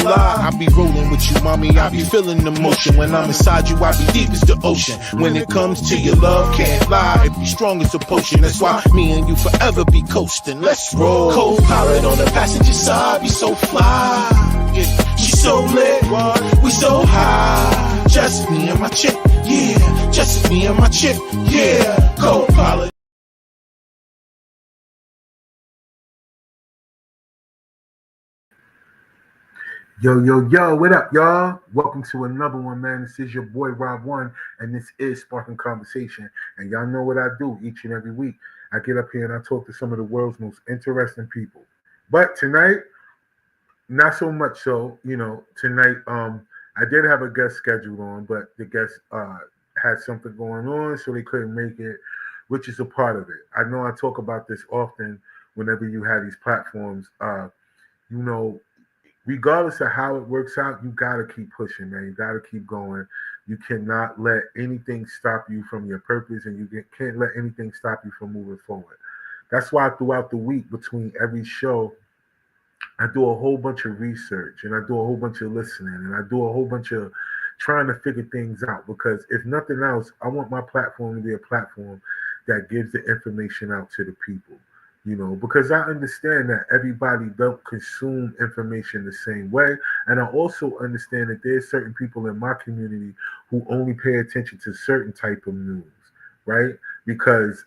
fly. I be rolling with you, mommy, I be feeling the motion. When I'm inside you, I be deep as the ocean. When it comes to your love, can't lie, it be strong as a potion. That's why me and you forever be coasting. Let's roll. Co-pilot on the passenger side, be so fly. Yeah, she so lit, we so high. Just me and my chick, yeah. Just me and my chick, yeah. Co-pilot. Yo, what up, y'all? Welcome to another one, man. This is your boy, Rob One, and this is Sparking Conversation. And y'all know what I do each and every week. I get up here and I talk to some of the world's most interesting people. But tonight, not so much so. Tonight, I did have a guest scheduled on, but the guest had something going on, so they couldn't make it, which is a part of it. I know I talk about this often whenever you have these platforms. Regardless of how it works out, you got to keep pushing, man. You got to keep going. You cannot let anything stop you from your purpose, and you can't let anything stop you from moving forward. That's why throughout the week, between every show, I do a whole bunch of research, and I do a whole bunch of listening, and I do a whole bunch of trying to figure things out. Because if nothing else, I want my platform to be a platform that gives the information out to the people. Because I understand that everybody don't consume information the same way. And I also understand that there's certain people in my community who only pay attention to certain type of news, right? Because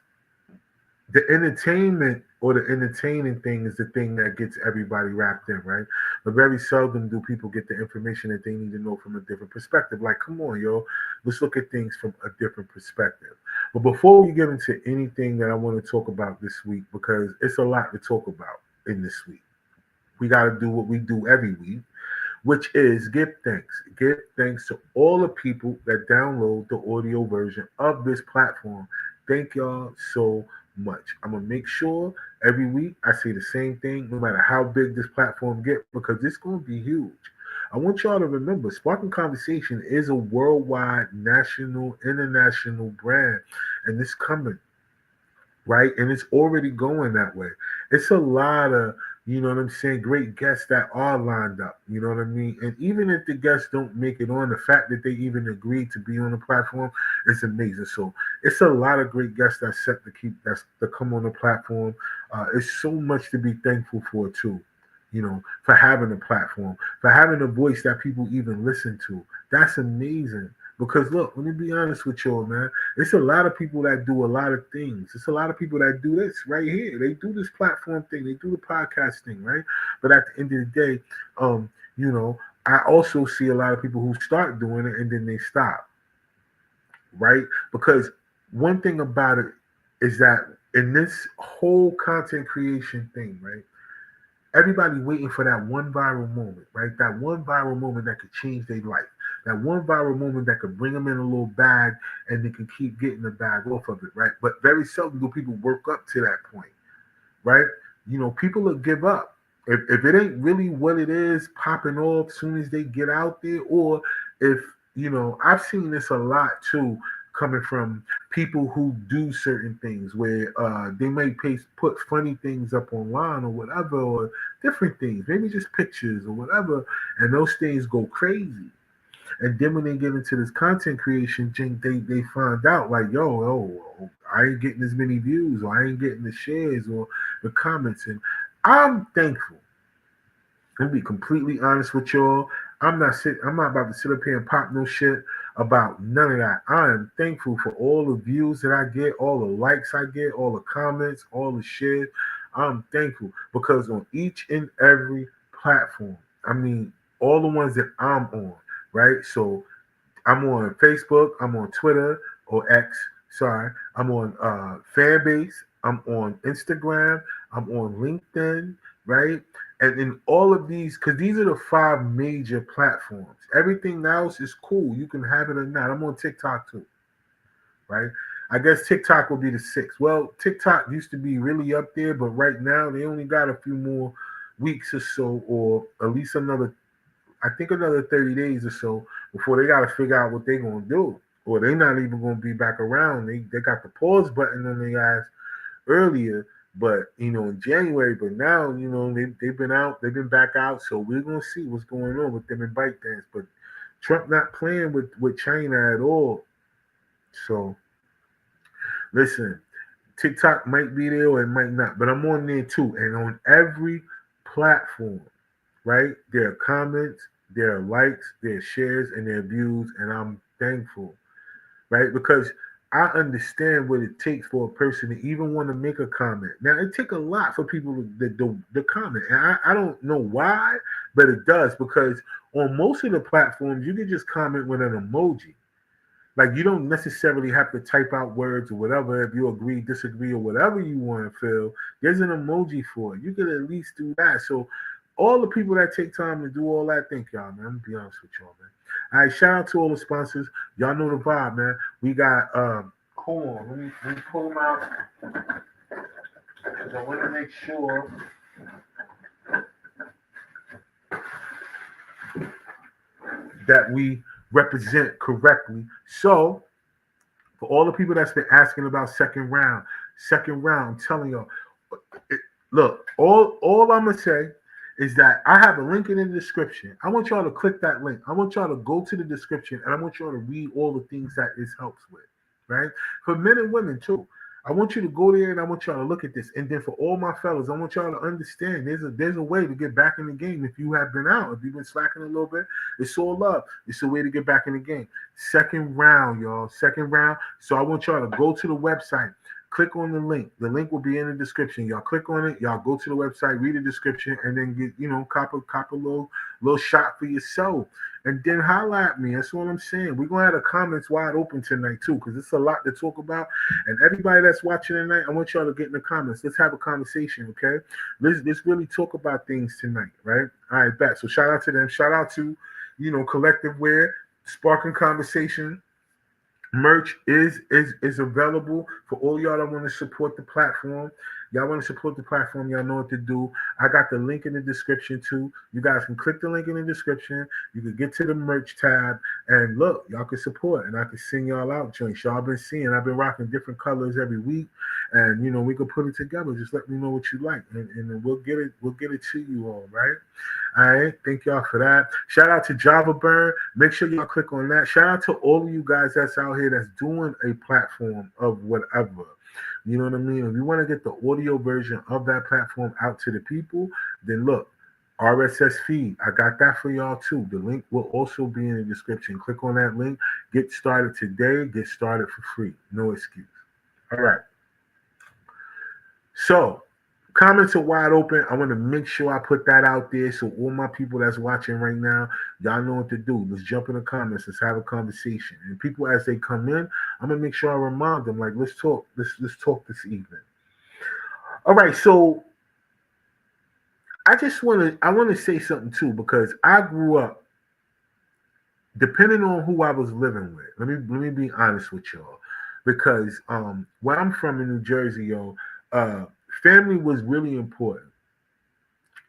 the entertainment or the entertaining thing is the thing that gets everybody wrapped in, right? But very seldom do people get the information that they need to know from a different perspective. Like, come on, yo, let's look at things from a different perspective. But before we get into anything that I want to talk about this week, because it's a lot to talk about in this week, we got to do what we do every week, which is give thanks. Give thanks to all the people that download the audio version of this platform. Thank y'all so much. I'm going to make sure every week I say the same thing, no matter how big this platform gets, because it's going to be huge. I want y'all to remember, Sparking Conversation is a worldwide, national, international brand, and it's coming, right? And it's already going that way. It's a lot of, great guests that are lined up, you know what I mean? And even if the guests don't make it on, the fact that they even agreed to be on the platform is amazing. So it's a lot of great guests that's set to come on the platform. It's so much to be thankful for too. For having a platform, for having a voice that people even listen to. That's amazing. Because look, let me be honest with y'all, man. It's a lot of people that do a lot of things. It's a lot of people that do this right here. They do this platform thing. They do the podcast thing, right? But at the end of the day, I also see a lot of people who start doing it and then they stop, right? Because one thing about it is that in this whole content creation thing, right? Everybody waiting for that one viral moment, right? That one viral moment that could change their life. That one viral moment that could bring them in a little bag and they can keep getting the bag off of it, right? But very seldom do people work up to that point, right? People will give up. If it ain't really what it is popping off as soon as they get out there, or if, I've seen this a lot too, coming from people who do certain things where they may put funny things up online or whatever, or different things, maybe just pictures or whatever, and those things go crazy. And then when they get into this content creation thing, they find out like, I ain't getting as many views, or I ain't getting the shares or the comments. And I'm thankful. I'll be completely honest with y'all. I'm not about to sit up here and pop no shit about none of that. I am thankful for all the views that I get, all the likes I get, all the comments, all the shares. I'm thankful because on each and every platform, all the ones that I'm on, right? So I'm on Facebook, I'm on Twitter or X, sorry. I'm on Fanbase, I'm on Instagram, I'm on LinkedIn, right? And in all of these, because these are the 5 major platforms. Everything else is cool. You can have it or not. I'm on TikTok too, right? I guess TikTok will be the 6th. Well, TikTok used to be really up there, but right now they only got a few more weeks or so, or at least another 30 days or so before they got to figure out what they're going to do. Or they're not even going to be back around. They got the pause button on their ass earlier But in January, but now they've been out, they've been back out, so we're gonna see what's going on with them in ByteDance. But Trump not playing with China at all. So listen, TikTok might be there or it might not, but I'm on there too, and on every platform, right? There are comments, there are likes, there are shares, and there are views, and I'm thankful, right? Because I understand what it takes for a person to even want to make a comment. Now, it takes a lot for people to comment, and I don't know why, but it does, because on most of the platforms, you can just comment with an emoji. Like, you don't necessarily have to type out words or whatever. If you agree, disagree, or whatever you want to feel, there's an emoji for it. You could at least do that. So all the people that take time to do all that, thank y'all, man. I'm gonna be honest with y'all, man. All right, shout out to all the sponsors. Y'all know the vibe, man. We got hold on, let me pull them out. 'Cause I want to make sure that we represent correctly. So for all the people that's been asking about second round, I'm telling y'all, look, all I'm gonna say is that I have a link in the description. I want y'all to click that link. I want y'all to go to the description, and I want y'all to read all the things that this helps with, right? For men and women too. I want you to go there and I want y'all to look at this. And then for all my fellas, I want y'all to understand there's a way to get back in the game if you have been out. If you've been slacking a little bit, it's all love. It's a way to get back in the game. Second round, y'all. Second round. So I want y'all to go to the website. Click on the link. The link will be in the description. Y'all click on it. Y'all go to the website, read the description, and then get, cop a little shot for yourself. And then holla at me. That's what I'm saying. We're gonna have the comments wide open tonight too, because it's a lot to talk about. And everybody that's watching tonight, I want y'all to get in the comments. Let's have a conversation, okay? Let's really talk about things tonight, right? All right, bet. So shout out to them. Shout out to, Collective Wear, Sparking Conversation. Merch is available for all y'all that want to support the platform. Y'all want to support the platform, y'all know what to do. I got the link in the description too. You guys can click the link in the description. You can get to the merch tab and look, y'all can support and I can send y'all out joints. Y'all been seeing, I've been rocking different colors every week, and we can put it together. Just let me know what you like, and then we'll get it to you all, right? All right, thank y'all for that. Shout out to Java Burn. Make sure y'all click on that. Shout out to all of you guys that's out here that's doing a platform of whatever. You know what I mean? If you want to get the audio version of that platform out to the people, then look, RSS feed. I got that for y'all too. The link will also be in the description. Click on that link. Get started today. Get started for free. No excuse. All right. So, comments are wide open. I want to make sure I put that out there so all my people that's watching right now, y'all know what to do. Let's jump in the comments. Let's have a conversation. And people, as they come in, I'm gonna make sure I remind them, like, let's talk. Let's talk this evening. All right. So I want to say something too, because I grew up, depending on who I was living with. Let me be honest with y'all, because where I'm from in New Jersey, family was really important.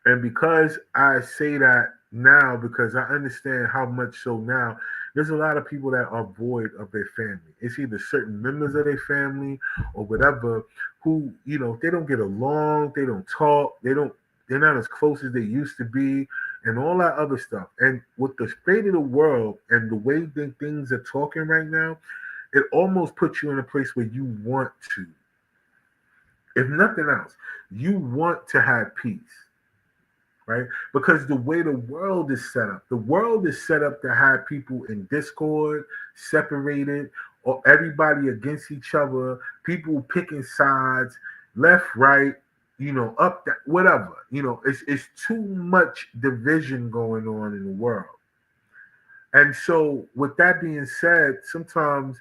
And because I say that now, because I understand how much so now, there's a lot of people that are void of their family. It's either certain members of their family or whatever who, they don't get along, they don't talk, they're not as close as they used to be, and all that other stuff. And with the state of the world and the way that things are talking right now, it almost puts you in a place where you want to, if nothing else, you want to have peace, right? Because the way the world is set up, to have people in discord, separated, or everybody against each other, people picking sides, left, right, up, that, whatever. It's too much division going on in the world. And so, with that being said, sometimes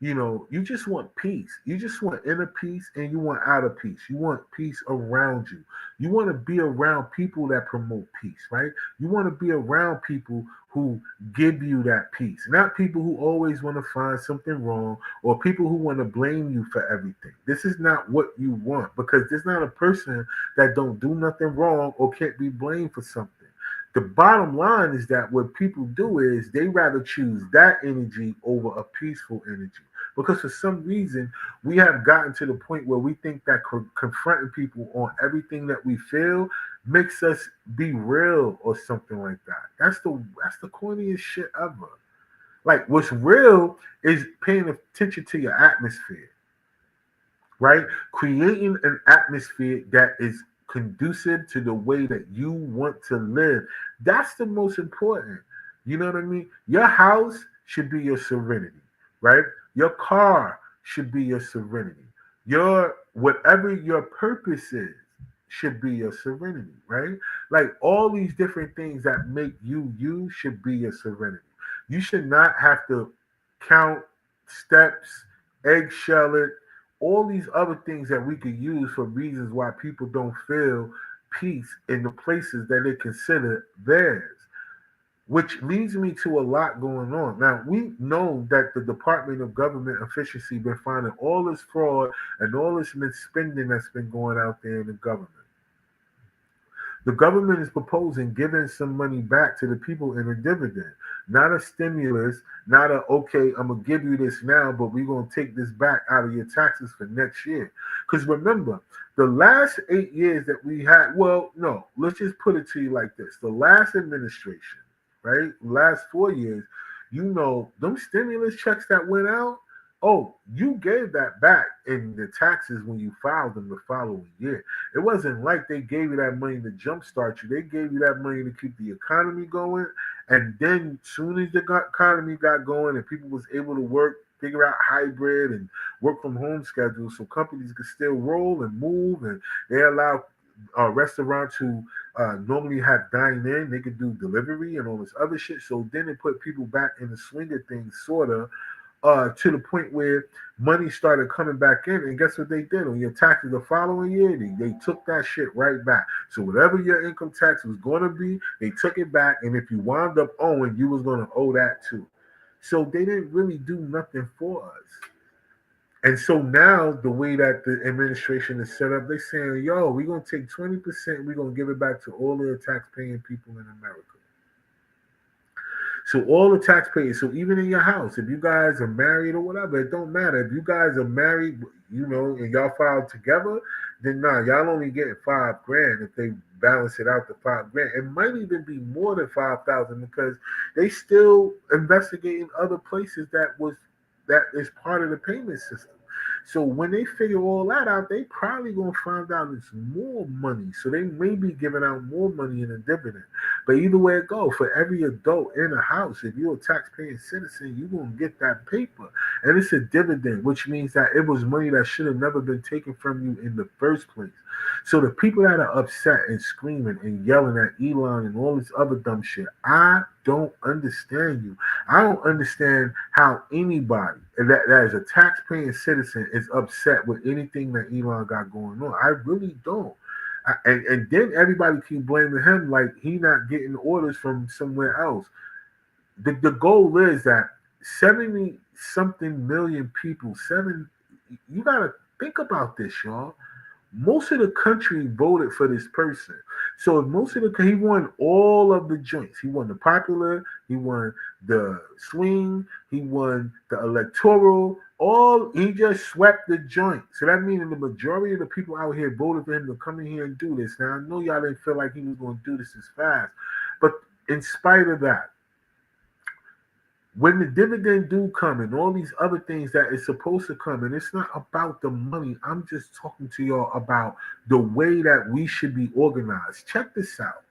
you just want peace. You just want inner peace and you want outer peace. You want peace around you. You want to be around people that promote peace, right? You want to be around people who give you that peace, not people who always want to find something wrong or people who want to blame you for everything. This is not what you want, because there's not a person that don't do nothing wrong or can't be blamed for something. The bottom line is that what people do is they rather choose that energy over a peaceful energy. Because for some reason, we have gotten to the point where we think that confronting people on everything that we feel makes us be real or something like that. That's the corniest shit ever. Like what's real is paying attention to your atmosphere, right? Creating an atmosphere that is conducive to the way that you want to live. That's the most important. You know what I mean? Your house should be your serenity, right? Your car should be your serenity. Your whatever your purpose is should be your serenity, right? Like all these different things that make you should be your serenity. You should not have to count steps, eggshell it, all these other things that we could use for reasons why people don't feel peace in the places that they consider theirs. Which leads me to a lot going on. Now we know that the Department of Government Efficiency been finding all this fraud and all this misspending that's been going out there in the government. The government is proposing giving some money back to the people in a dividend, not a stimulus, not a okay, I'm gonna give you this now, but we're gonna take this back out of your taxes for next year. Because remember, the last 8 years that we had, well, no, let's just put it to you like this: the last administration, right, last 4 years, them stimulus checks that went out. Oh, you gave that back in the taxes when you filed them the following year. It wasn't like they gave you that money to jumpstart you. They gave you that money to keep the economy going. And then soon as the economy got going and people was able to work, figure out hybrid and work from home schedules so companies could still roll and move, and they allow restaurants who normally have dine in, they could do delivery and all this other shit. So then it put people back in the swing of things, sort of, to the point where money started coming back in. And guess what they did? On your taxes the following year, they took that shit right back. So whatever your income tax was going to be, they took it back. And if you wound up owing, you was going to owe that too. So they didn't really do nothing for us. And so now the way that the administration is set up, they're saying, yo, we're going to take 20%, we're going to give it back to all the tax-paying people in America. So all the taxpayers, so even in your house, if you guys are married or whatever, it don't matter. If you guys are married, and y'all filed together, then y'all only getting $5,000 if they balance it out to $5,000. It might even be more than 5,000 because they still investigating other places that is part of the payment system. So when they figure all that out, they probably gonna find out it's more money. So they may be giving out more money in a dividend. But either way it go, for every adult in a house, if you're a taxpaying citizen, you're gonna get that paper. And it's a dividend, which means that it was money that should have never been taken from you in the first place. So the people that are upset and screaming and yelling at Elon and all this other dumb shit, I don't understand you. I don't understand how anybody that is a tax-paying citizen is upset with anything that Elon got going on. I really don't. And then everybody keep blaming him like he not getting orders from somewhere else. The goal is that 70 something million people, you gotta think about this, y'all. Most of the country voted for this person. So he won all of the joints. He won the popular, he won the swing, he won the electoral, he just swept the joint. So that means the majority of the people out here voted for him to come in here and do this. Now I know y'all didn't feel like he was going to do this as fast, but in spite of that, when the dividend do come and all these other things that is supposed to come, and it's not about the money, I'm just talking to y'all about the way that we should be organized. Check this out.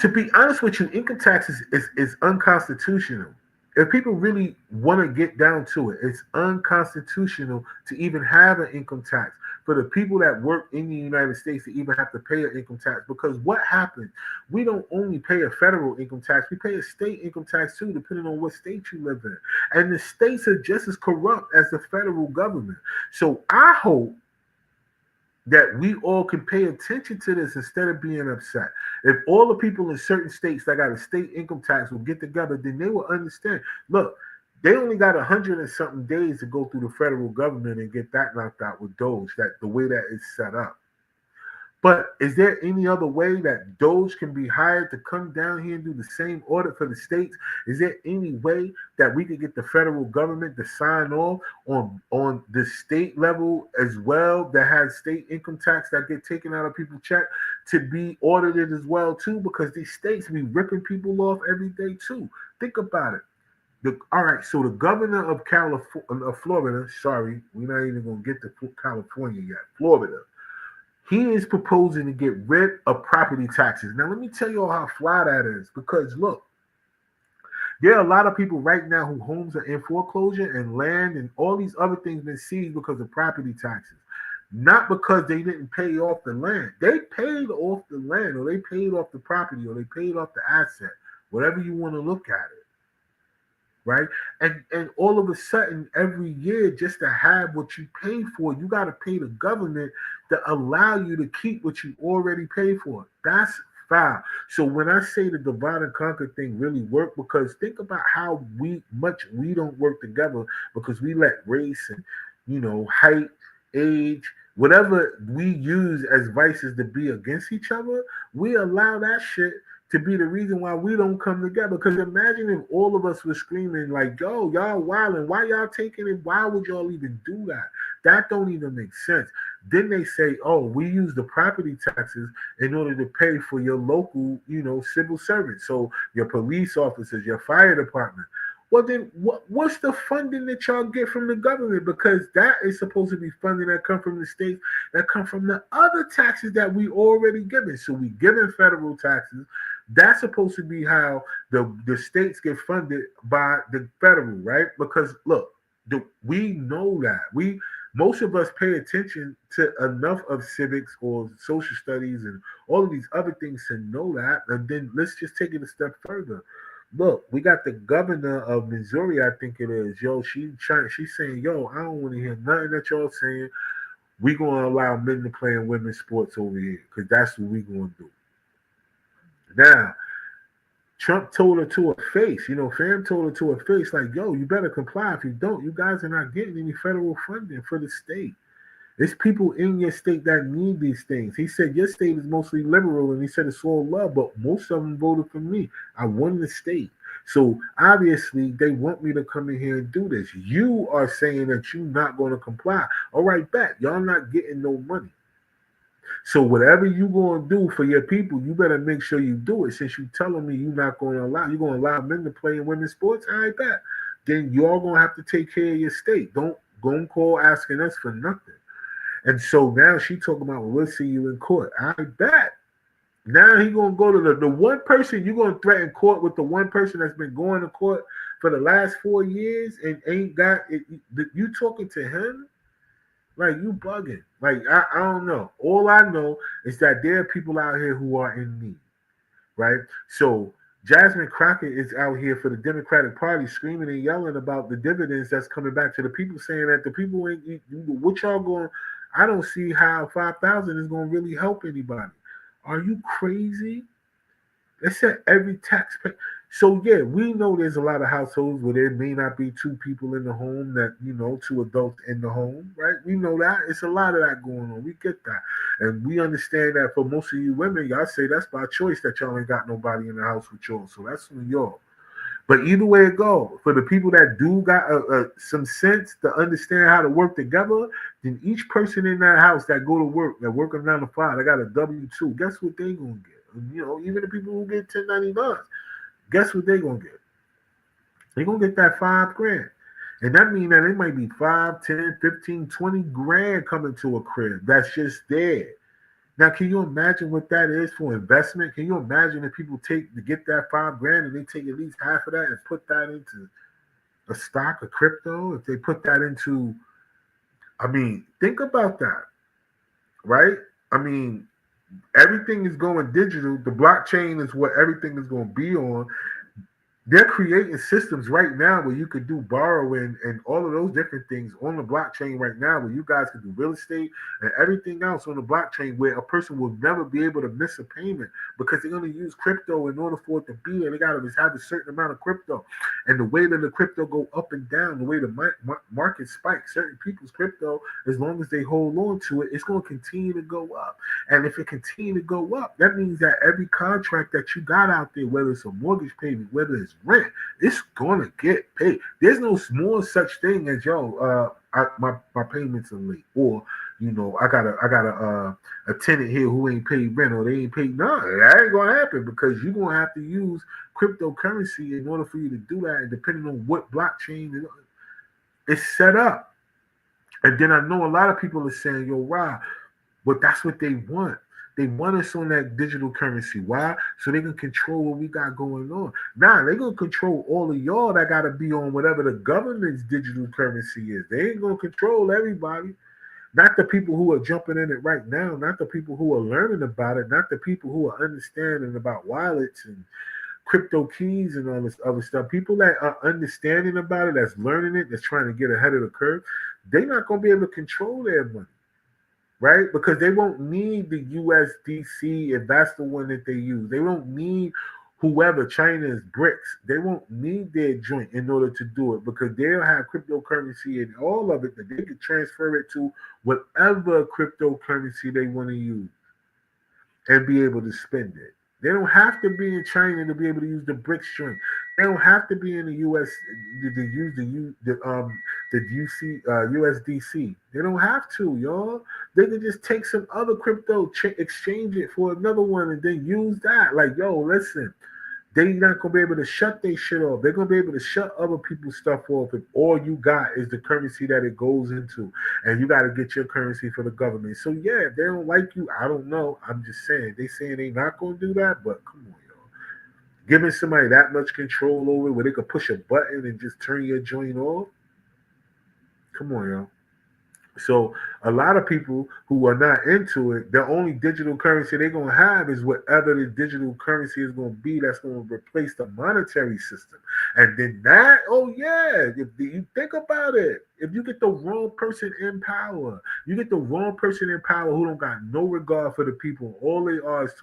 To be honest with you, income tax is unconstitutional. If people really want to get down to it, it's unconstitutional to even have an income tax for the people that work in the United States to even have to pay an income tax. Because what happens, we don't only pay a federal income tax, we pay a state income tax too, depending on what state you live in. And the states are just as corrupt as the federal government. So I hope that we all can pay attention to this instead of being upset. If all the people in certain states that got a state income tax will get together, then they will understand. Look, they only got 100 and something days to go through the federal government and get that knocked out with Doge, that the way that it's set up. But is there any other way that Doge can be hired to come down here and do the same audit for the states? Is there any way that we could get the federal government to sign off on the state level as well, that has state income tax that get taken out of people's check, to be audited as well too? Because these states be ripping people off every day too. Think about it. All right, so the governor of California, of Florida, sorry, we're not even gonna get to California yet. Florida, he is proposing to get rid of property taxes. Now, let me tell you all how fly that is. Because look, there are a lot of people right now who homes are in foreclosure, and land and all these other things been seized because of property taxes. Not because they didn't pay off the land. They paid off the land, or they paid off the property, or they paid off the asset, whatever you want to look at it. Right? And all of a sudden, every year, just to have what you pay for, you got to pay the government to allow you to keep what you already paid for. That's foul. So when I say the divide and conquer thing really worked, because think about how much we don't work together, because we let race and, height, age, whatever we use as vices to be against each other, we allow that shit to be the reason why we don't come together. Because imagine if all of us were screaming like, yo, y'all wilding, why y'all taking it? Why would y'all even do that? That don't even make sense. Then they say, oh, we use the property taxes in order to pay for your local, civil servants. So your police officers, your fire department. Well, then what's the funding that y'all get from the government? Because that is supposed to be funding that come from the states, that come from the other taxes that we already given. So we giving federal taxes. That's supposed to be how the states get funded by the federal, right? Because look, we know that most of us pay attention to enough of civics or social studies and all of these other things to know that. And then let's just take it a step further. Look, we got the governor of Missouri, I think it is. Yo, she's saying, yo, I don't want to hear nothing that y'all saying. We gonna allow men to play in women's sports over here, because that's what we gonna do. Now, Trump told her to her face, Fam told her to her face, like, yo, you better comply. If you don't, you guys are not getting any federal funding for the state. There's people in your state that need these things. He said your state is mostly liberal, and he said it's all love, but most of them voted for me. I won the state. So obviously they want me to come in here and do this. You are saying that you're not going to comply. All right, bet. Y'all not getting no money. So whatever you going to do for your people, you better make sure you do it. Since you telling me you're not going to you're going to allow men to play in women's sports, all right, bet. Then y'all going to have to take care of your state. Don't go and call asking us for nothing. And so now she talking about, well, we'll see you in court. I bet. Now he gonna go to the one person you're gonna threaten court with, the one person that's been going to court for the last 4 years and ain't got it. You talking to him? Like, you bugging. Like, I don't know. All I know is that there are people out here who are in need, right? So Jasmine Crockett is out here for the Democratic Party screaming and yelling about the dividends that's coming back to the people, saying that the people ain't, what y'all going, I don't see how 5,000 is going to really help anybody. Are you crazy? They said every taxpayer. So yeah, we know there's a lot of households where there may not be two people in the home, that, two adults in the home, right? We know that. It's a lot of that going on. We get that. And we understand that for most of you women, y'all say that's by choice that y'all ain't got nobody in the house with y'all. So that's on y'all. But either way it go, for the people that do got some sense to understand how to work together, then each person in that house that go to work, that work 9 to 5, they got a W-2. Guess what they gonna get? Even the people who get 1099s, guess what they gonna get? They gonna get that $5,000. And that means that it might be 5, 10, 15, 20 grand coming to a crib that's just there. Now, can you imagine what that is for investment? Can you imagine if people take to get that $5,000 and they take at least half of that and put that into a stock, a crypto? If they put that into, think about that, right? Everything is going digital. The blockchain is what everything is going to be on. They're creating systems right now where you could do borrowing and all of those different things on the blockchain right now, where you guys can do real estate and everything else on the blockchain, where a person will never be able to miss a payment because they're going to use crypto in order for it to be there. They got to have a certain amount of crypto, and the way that the crypto go up and down, the way the market spikes, certain people's crypto, as long as they hold on to it, it's going to continue to go up. And if it continue to go up, that means that every contract that you got out there, whether it's a mortgage payment, whether it's rent, it's gonna get paid. There's no more such thing as my payments are late, or I got a tenant here who ain't paid rent, or they ain't paid. No, that ain't gonna happen, because you're gonna have to use cryptocurrency in order for you to do that, and depending on what blockchain it's set up. And then I know a lot of people are saying, yo, Rob, but that's what they want. They want us on that digital currency. Why? So they can control what we got going on. Nah, they're going to control all of y'all that got to be on whatever the government's digital currency is. They ain't going to control everybody. Not the people who are jumping in it right now. Not the people who are learning about it. Not the people who are understanding about wallets and crypto keys and all this other stuff. People that are understanding about it, that's learning it, that's trying to get ahead of the curve, they're not going to be able to control their money. Right? Because they won't need the USDC if that's the one that they use. They won't need whoever, China's BRICS. They won't need their joint in order to do it, because they'll have cryptocurrency and all of it that they can transfer it to whatever cryptocurrency they want to use and be able to spend it. They don't have to be in China to be able to use the BRICS joint. They don't have to be in the US to use the USDC. They don't have to, y'all. They can just take some other crypto, exchange it for another one, and then use that. Like, yo, listen, they're not gonna be able to shut their shit off. They're gonna be able to shut other people's stuff off if all you got is the currency that it goes into, and you got to get your currency for the government. So yeah, if they don't like you, I don't know. I'm just saying they saying they not gonna do that, but come on, y'all. Giving somebody that much control over it, where they could push a button and just turn your joint off. Come on, y'all. So a lot of people who are not into it, the only digital currency they're going to have is whatever the digital currency is going to be that's going to replace the monetary system. And then that, oh yeah, if you think about it, if you get the wrong person in power, you get the wrong person in power who don't got no regard for the people. All they are is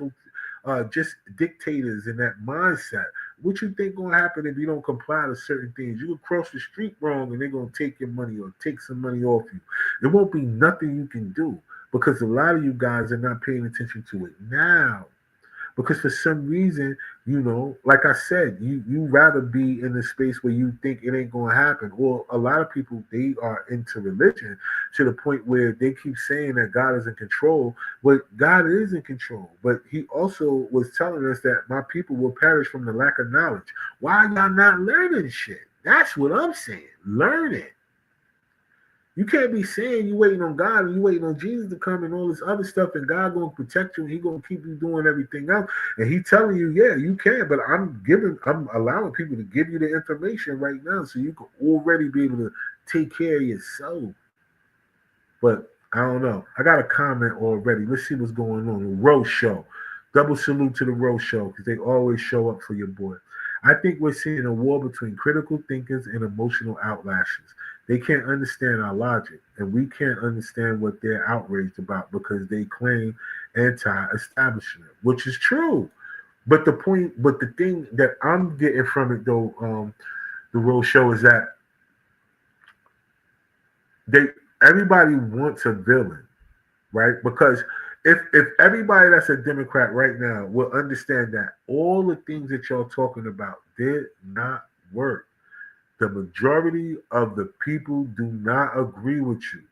just dictators in that mindset. What you think gonna happen if you don't comply to certain things? You can cross the street wrong and they're gonna take your money or take some money off you. There won't be nothing you can do, because a lot of you guys are not paying attention to it now. Because for some reason, like I said, you rather be in the space where you think it ain't gonna happen. Or a lot of people, they are into religion to the point where they keep saying that God is in control. But God is in control. But he also was telling us that my people will perish from the lack of knowledge. Why are y'all not learning shit? That's what I'm saying. Learn it. You can't be saying you waiting on God and you waiting on Jesus to come and all this other stuff, and God gonna protect you and he gonna keep you doing everything else. And he telling you, yeah, you can, but I'm allowing people to give you the information right now so you can already be able to take care of yourself. But I don't know. I got a comment already. Let's see what's going on. The Rose Show. Double salute to the Rose Show, because they always show up for your boy. I think we're seeing a war between critical thinkers and emotional outlashes. They can't understand our logic, and we can't understand what they're outraged about because they claim anti-establishment, which is true. But the thing that I'm getting from it, though, the Rose Show, is that everybody wants a villain, right? Because if everybody that's a Democrat right now will understand that all the things that y'all talking about did not work. The majority of the people do not agree with you.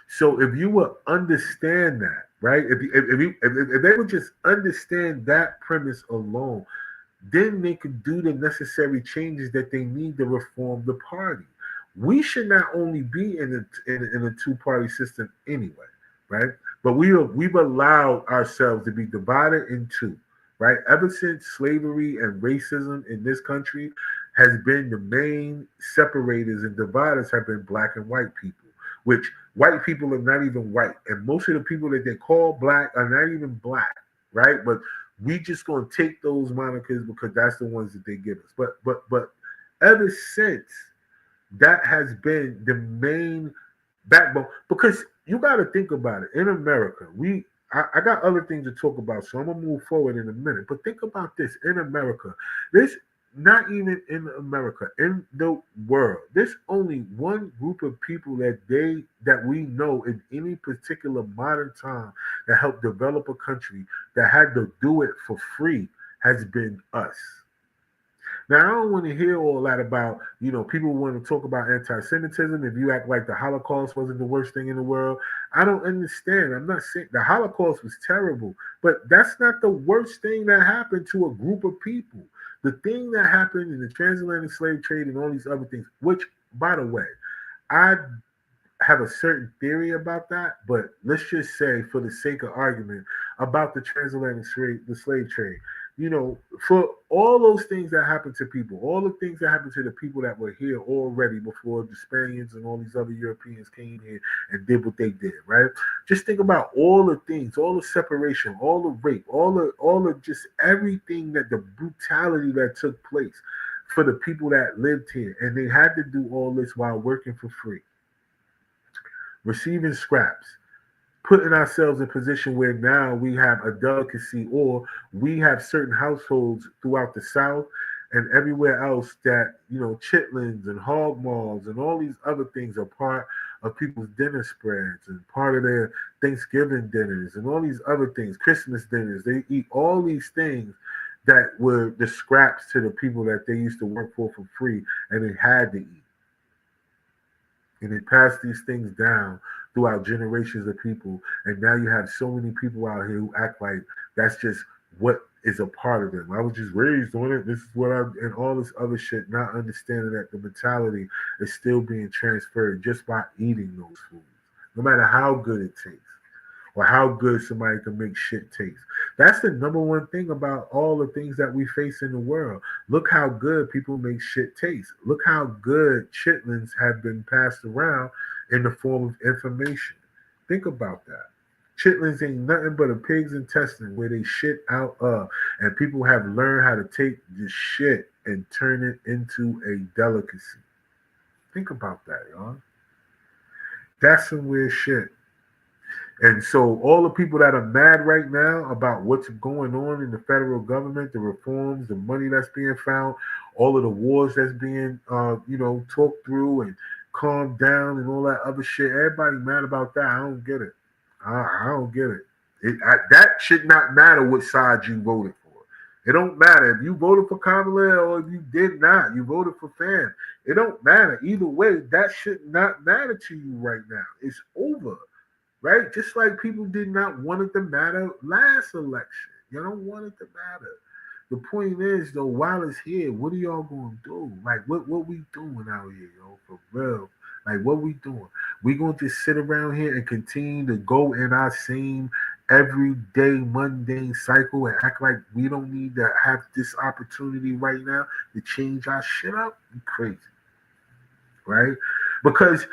So if you will understand that, right? If they would just understand that premise alone, then they could do the necessary changes that they need to reform the party. We should not only be in a two-party system anyway, right? But we've allowed ourselves to be divided in two, right? Ever since slavery and racism in this country has been the main separators and dividers have been black and white people, which white people are not even white. And most of the people that they call black are not even black, right? But We just gonna take those monikers because that's the ones that they give us. But ever since, that has been the main backbone, because you got to think about it. In America, I got other things to talk about, so I'm gonna move forward in a minute. But think about this: in America, there's not even in America, in the world, there's only one group of people that we know in any particular modern time that helped develop a country that had to do it for free, has been us. Now, I don't want to hear all that about, people want to talk about anti Semitism. If you act like the Holocaust wasn't the worst thing in the world, I don't understand. I'm not saying the Holocaust was terrible, but that's not the worst thing that happened to a group of people. The thing that happened in the transatlantic slave trade and all these other things, which, by the way, I have a certain theory about that, but let's just say, for the sake of argument, about the transatlantic the slave trade. For all those things that happened to people, all the things that happened to the people that were here already before the Spaniards and all these other Europeans came here and did what they did, right? Just think about all the things, all the separation, all the rape, all the just everything, that the brutality that took place for the people that lived here, and they had to do all this while working for free, receiving scraps, putting ourselves in a position where now we have a delicacy, or we have certain households throughout the South and everywhere else that, chitlins and hog maws and all these other things are part of people's dinner spreads and part of their Thanksgiving dinners and all these other things, Christmas dinners. They eat all these things that were the scraps to the people that they used to work for free, and they had to eat. And they passed these things down throughout generations of people. And now you have so many people out here who act like that's just what is a part of them. I was just raised on it. This is what and all this other shit, not understanding that the mentality is still being transferred just by eating those foods, no matter how good it tastes or how good somebody can make shit taste. That's the number one thing about all the things that we face in the world. Look how good people make shit taste. Look how good chitlins have been passed around in the form of information. Think about that. Chitlins ain't nothing but a pig's intestine where they shit out of. And people have learned how to take this shit and turn it into a delicacy. Think about that, y'all. That's some weird shit. And so all the people that are mad right now about what's going on in the federal government, the reforms, the money that's being found, all of the wars that's being, talked through and calmed down and all that other shit, everybody mad about that. I don't get it. I don't get it. That should not matter what side you voted for. It don't matter if you voted for Kamala or if you did not. You voted for Fan. It don't matter. Either way, that should not matter to you right now. It's over. Right? Just like people did not want it to matter last election. You don't want it to matter. The point is, though, while it's here, what are y'all going to do? Like, what we doing out here, yo, for real? Like, what we doing? We going to just sit around here and continue to go in our same everyday mundane cycle and act like we don't need to have this opportunity right now to change our shit up? You crazy. Right? Because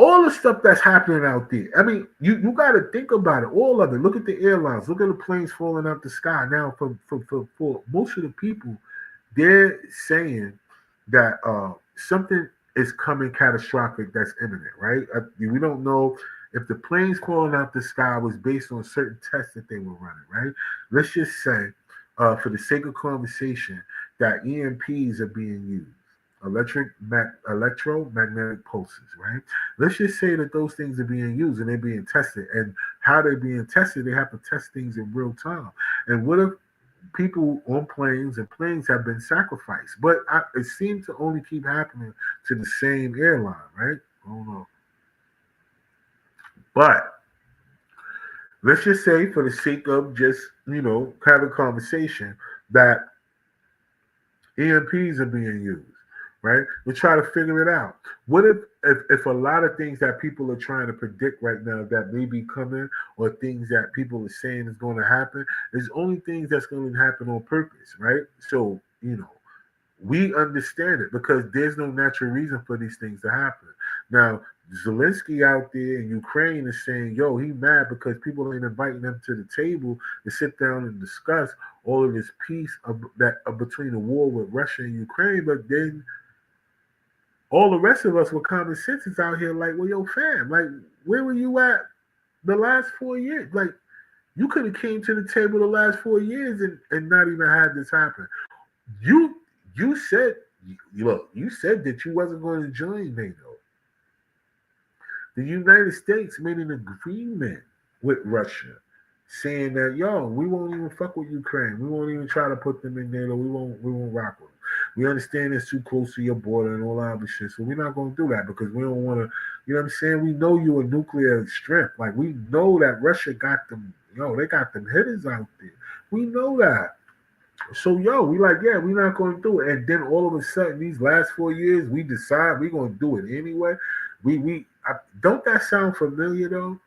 all the stuff that's happening out there. I mean, you got to think about it. All of it. Look at the airlines. Look at the planes falling out the sky. Now, for most of the people, they're saying that something is coming catastrophic that's imminent, right? We don't know if the planes falling out the sky was based on certain tests that they were running, right? Let's just say, for the sake of conversation, that EMPs are being used. Electromagnetic pulses, right? Let's just say that those things are being used and they're being tested. And how they're being tested, they have to test things in real time. And what if people on planes have been sacrificed? But it seems to only keep happening to the same airline, right? I don't know. But let's just say, for the sake of just, having a conversation, that EMPs are being used. Right? We try to figure it out. What if a lot of things that people are trying to predict right now that may be coming, or things that people are saying is going to happen, is only things that's going to happen on purpose, right? So, we understand it because there's no natural reason for these things to happen. Now, Zelensky out there in Ukraine is saying, yo, he mad because people ain't inviting him to the table to sit down and discuss all of this peace between the war with Russia and Ukraine. But then all the rest of us with common sense is out here like, well, yo, fam, like, where were you at the last 4 years? Like, you could have came to the table the last 4 years and not even had this happen. You said, look, you said that you wasn't going to join NATO. The United States made an agreement with Russia saying that, yo, we won't even fuck with Ukraine. We won't even try to put them in NATO. We won't rock with them. We understand it's too close to your border and all that other shit. So we're not going to do that because we don't want to, you know what I'm saying? We know you're a nuclear strength. Like, we know that Russia got them, they got them hitters out there. We know that. So, we like, yeah, we're not going to do it. And then all of a sudden, these last 4 years, we decide we're going to do it anyway. Don't that sound familiar, though?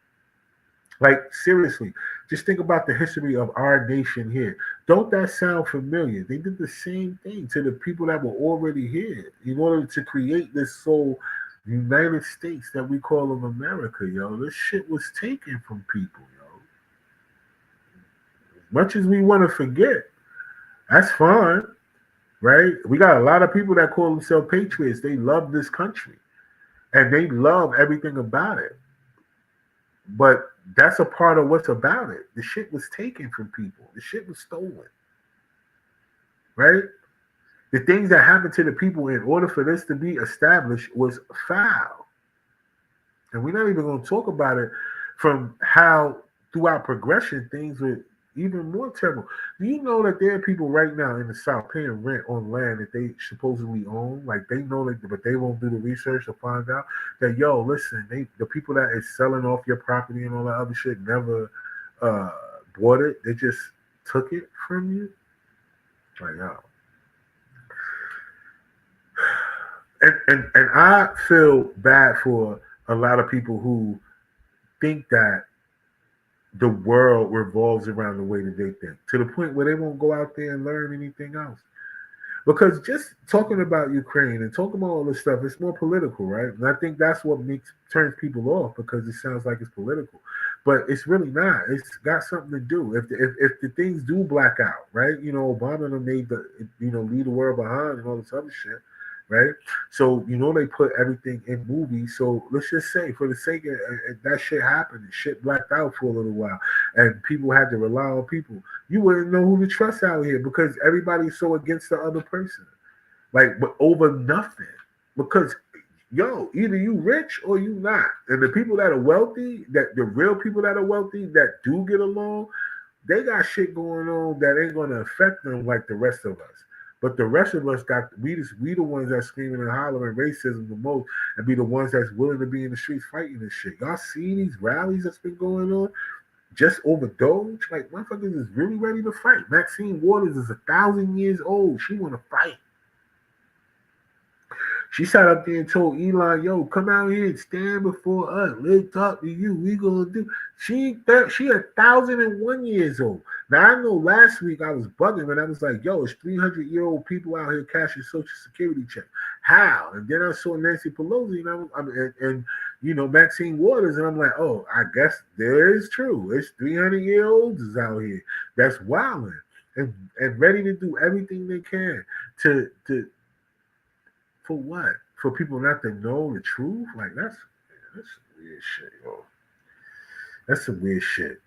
Like, seriously, just think about the history of our nation here. Don't that sound familiar? They did the same thing to the people that were already here in order to create this whole United States that we call them America, yo. This shit was taken from people, yo. As much as we want to forget, that's fine, right? We got a lot of people that call themselves patriots. They love this country, and they love everything about it. But that's a part of what's about it. The shit was taken from people. The shit was stolen. Right? The things that happened to the people in order for this to be established was foul. And we're not even going to talk about it from how throughout progression things were even more terrible. Do you know that there are people right now in the South paying rent on land that they supposedly own? Like, they know that, but they won't do the research to find out that, yo, listen, the people that is selling off your property and all that other shit never bought it. They just took it from you. Like, yo. And I feel bad for a lot of people who think that the world revolves around the way that they think, to the point where they won't go out there and learn anything else. Because just talking about Ukraine and talking about all this stuff, it's more political, right? And I think that's what turns people off, because it sounds like it's political. But it's really not. It's got something to do. If the things do black out, right? Obama made leave the world behind and all this other shit. Right, so they put everything in movies. So let's just say, for the sake of that shit happened, shit blacked out for a little while, and people had to rely on people. You wouldn't know who to trust out here because everybody's so against the other person, like, but over nothing. Because either you rich or you not, and the people that are wealthy, that the real people that are wealthy that do get along, they got shit going on that ain't gonna affect them like the rest of us. But the rest of us we the ones that screaming and hollering racism the most, and be the ones that's willing to be in the streets fighting this shit. Y'all see these rallies that's been going on just over Doge? Like, motherfuckers is really ready to fight. Maxine Waters is 1,000 years old. She want to fight. She sat up there and told Elon, yo, come out here and stand before us. Let's talk to you. We gonna do. She 1,001 years old. Now, I know last week I was bugging, and I was like, yo, it's 300-year-old people out here cashing Social Security checks. How? And then I saw Nancy Pelosi and Maxine Waters, and I'm like, oh, I guess there is true. It's 300-year-olds out here that's wilding and ready to do everything they can to for what? For people not to know the truth? Like, that's some weird shit, yo. That's some weird shit.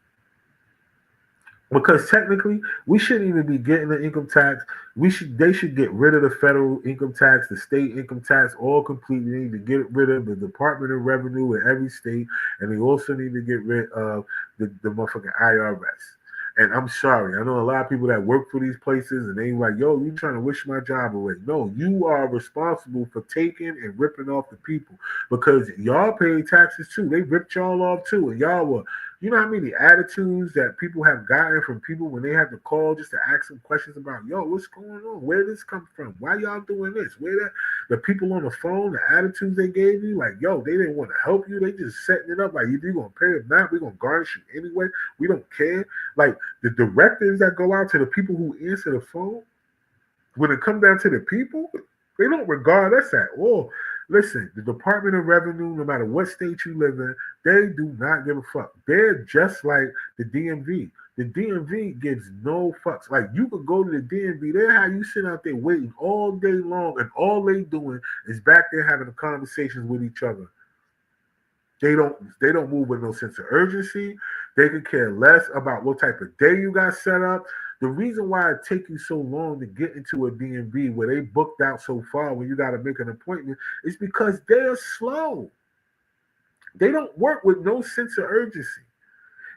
Because technically, we shouldn't even be getting the income tax. They should get rid of the federal income tax, the state income tax, all completely. They need to get rid of the Department of Revenue in every state, and they also need to get rid of the motherfucking IRS. And I'm sorry, I know a lot of people that work for these places, and they like, yo, you trying to wish my job away. No, you are responsible for taking and ripping off the people, because y'all pay taxes too. They ripped y'all off too, and y'all were, you know how many attitudes that people have gotten from people when they have to call just to ask them questions about, yo, what's going on? Where did this come from? Why y'all doing this? Where that? The people on the phone, the attitudes they gave you, like, yo, they didn't want to help you. They just setting it up like, if you're going to pay or not, we're going to garnish you anyway. We don't care. Like, the directives that go out to the people who answer the phone, when it comes down to the people, they don't regard us at all Listen, the Department of Revenue, no matter what state you live in, they do not give a fuck. They're just like the DMV. The DMV gives no fucks. Like you could go to the DMV, they have you sit out there waiting all day long, and all they doing is back there having conversations with each other. They don't move with no sense of urgency. They could care less about what type of day you got set up. The reason why it take you so long to get into a DMV where they booked out so far when you got to make an appointment is because they're slow. They don't work with no sense of urgency.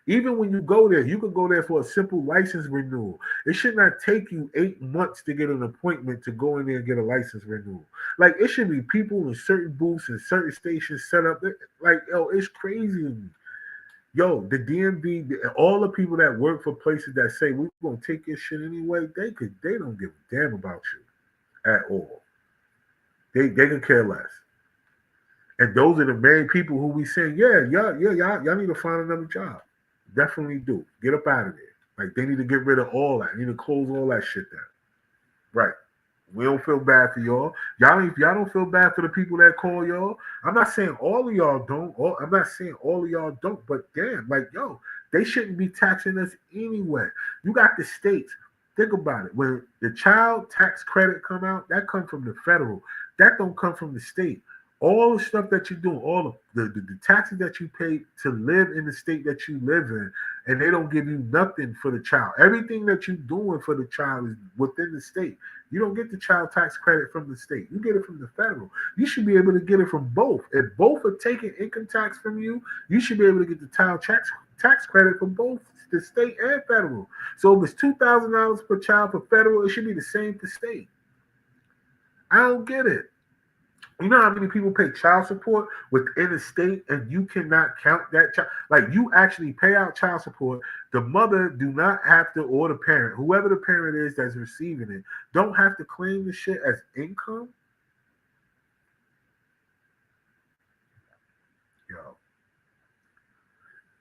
Even when you go there, you could go there for a simple license renewal. It should not take you 8 months to get an appointment to go in there and get a license renewal. Like it should be people in certain booths and certain stations set up. Like, yo, it's crazy to me. Yo, the DMV, all the people that work for places that say we're gonna take your shit anyway, they don't give a damn about you at all. They can care less. And those are the main people who we say, y'all need to find another job. Definitely do. Get up out of there. Like they need to get rid of all that. They need to close all that shit down. Right. We don't feel bad for y'all. Y'all don't feel bad for the people that call y'all. I'm not saying all of y'all don't. I'm not saying all of y'all don't, but damn, like yo, they shouldn't be taxing us anyway. You got the states. Think about it. When the child tax credit come out, that come from the federal. That don't come from the state. All the stuff that you do, all of the taxes that you pay to live in the state that you live in, and they don't give you nothing for the child. Everything that you're doing for the child is within the state. You don't get the child tax credit from the state. You get it from the federal. You should be able to get it from both. If both are taking income tax from you, you should be able to get the child tax credit from both the state and federal. So if it's $2,000 per child for federal, it should be the same for state. I don't get it. You know how many people pay child support within the state and you cannot count that child? Like you actually pay out child support. The mother do not have to, or the parent, whoever the parent is that's receiving it, don't have to claim the shit as income. Yo,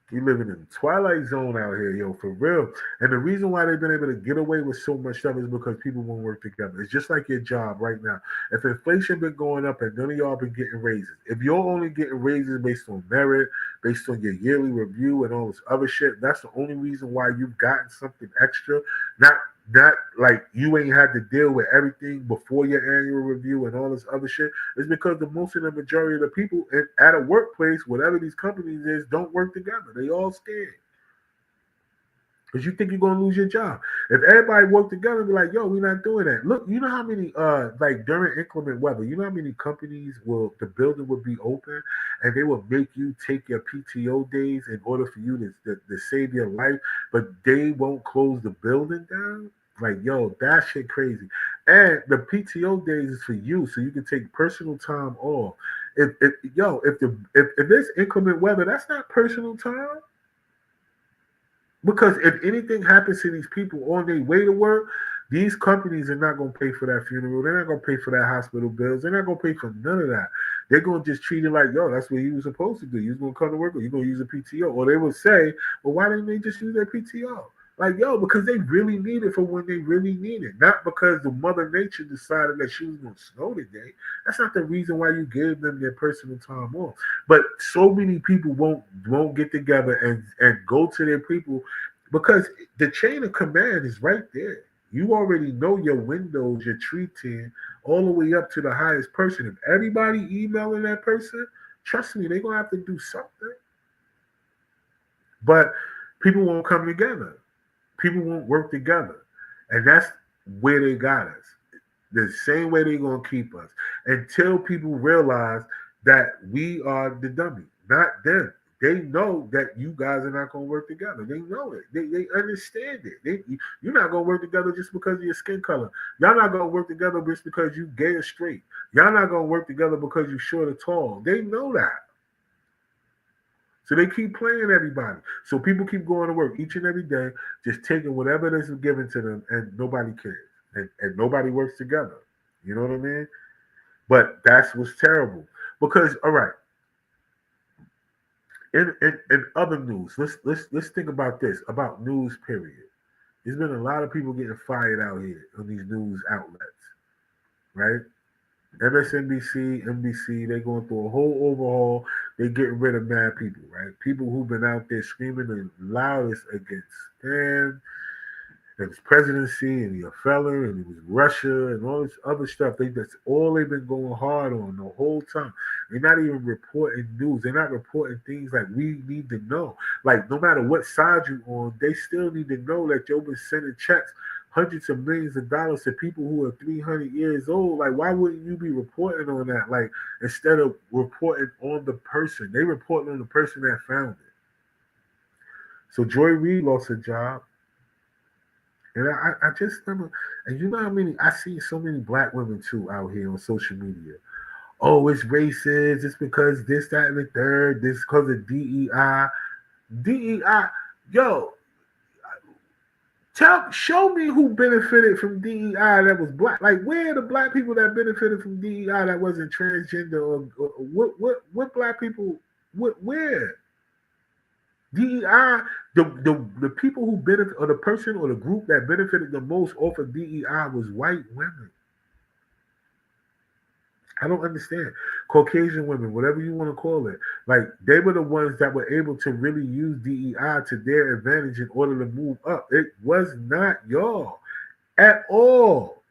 we living in the twilight zone out here, yo, for real. And the reason why they've been able to get away with so much stuff is because people won't work together. It's just like your job right now. If inflation been going up and none of y'all been getting raises, if you're only getting raises based on merit, based on your yearly review and all this other shit, that's the only reason why you've gotten something extra. Not like you ain't had to deal with everything before your annual review and all this other shit. It's because the most of the majority of the people at a workplace, whatever these companies is, don't work together. They all scared. Because you think you're gonna lose your job. If everybody work together and be like, yo, we're not doing that. Look, you know how many like during inclement weather, you know how many companies the building will be open and they will make you take your PTO days in order for you to save your life, but they won't close the building down? Like, yo, that shit crazy. And the PTO days is for you, so you can take personal time off. If there's inclement weather, that's not personal time. Because if anything happens to these people on their way to work, these companies are not going to pay for that funeral. They're not going to pay for that hospital bills. They're not going to pay for none of that. They're going to just treat it like, yo, that's what you were supposed to do. You was going to come to work or you're going to use a PTO. Or they will say, well, why didn't they just use their PTO? Like, yo, because they really need it for when they really need it. Not because the Mother Nature decided that she was going to snow today. That's not the reason why you gave them their personal time off. But so many people won't get together and go to their people because the chain of command is right there. You already know your windows, your tree tin, all the way up to the highest person. If everybody emailing that person, trust me, they're going to have to do something. But people won't come together. People won't work together. And that's where they got us. The same way they're going to keep us until people realize that we are the dummy, not them. They know that you guys are not going to work together. They know it. They understand it. You're not going to work together just because of your skin color. Y'all not going to work together just because you gay or straight. Y'all not going to work together because you short or tall. They know that. So they keep playing everybody. So people keep going to work each and every day, just taking whatever is given to them, and nobody cares. And nobody works together. You know what I mean? But that's what's terrible. Because, all right, in other news, let's think about this, about news, period. There's been a lot of people getting fired out here on these news outlets, right? MSNBC, NBC, they going through a whole overhaul. They getting rid of mad people, right? People who've been out there screaming the loudest against them and his presidency and he a felon and he was Russia and all this other stuff. That's all they've been going hard on the whole time. They're not even reporting news. They're not reporting things like we need to know. Like no matter what side you on, they still need to know that you've been sending checks hundreds of millions of dollars to people who are 300 years old. Like why wouldn't you be reporting on that? Like instead of reporting on the person, they reporting on the person that found it. So Joy Reid lost her job. And I just remember, and you know how many, I see so many black women too out here on social media. Oh, it's racist. It's because this, that, and the third. This because of DEI. DEI, yo, show me who benefited from DEI that was black. Like, where are the black people that benefited from DEI that wasn't transgender? Or what black people, where? DEI, the people who benefit, or the person or the group that benefited the most off of DEI was white women. I don't understand. Caucasian women, whatever you want to call it. Like, they were the ones that were able to really use DEI to their advantage in order to move up. It was not y'all at all.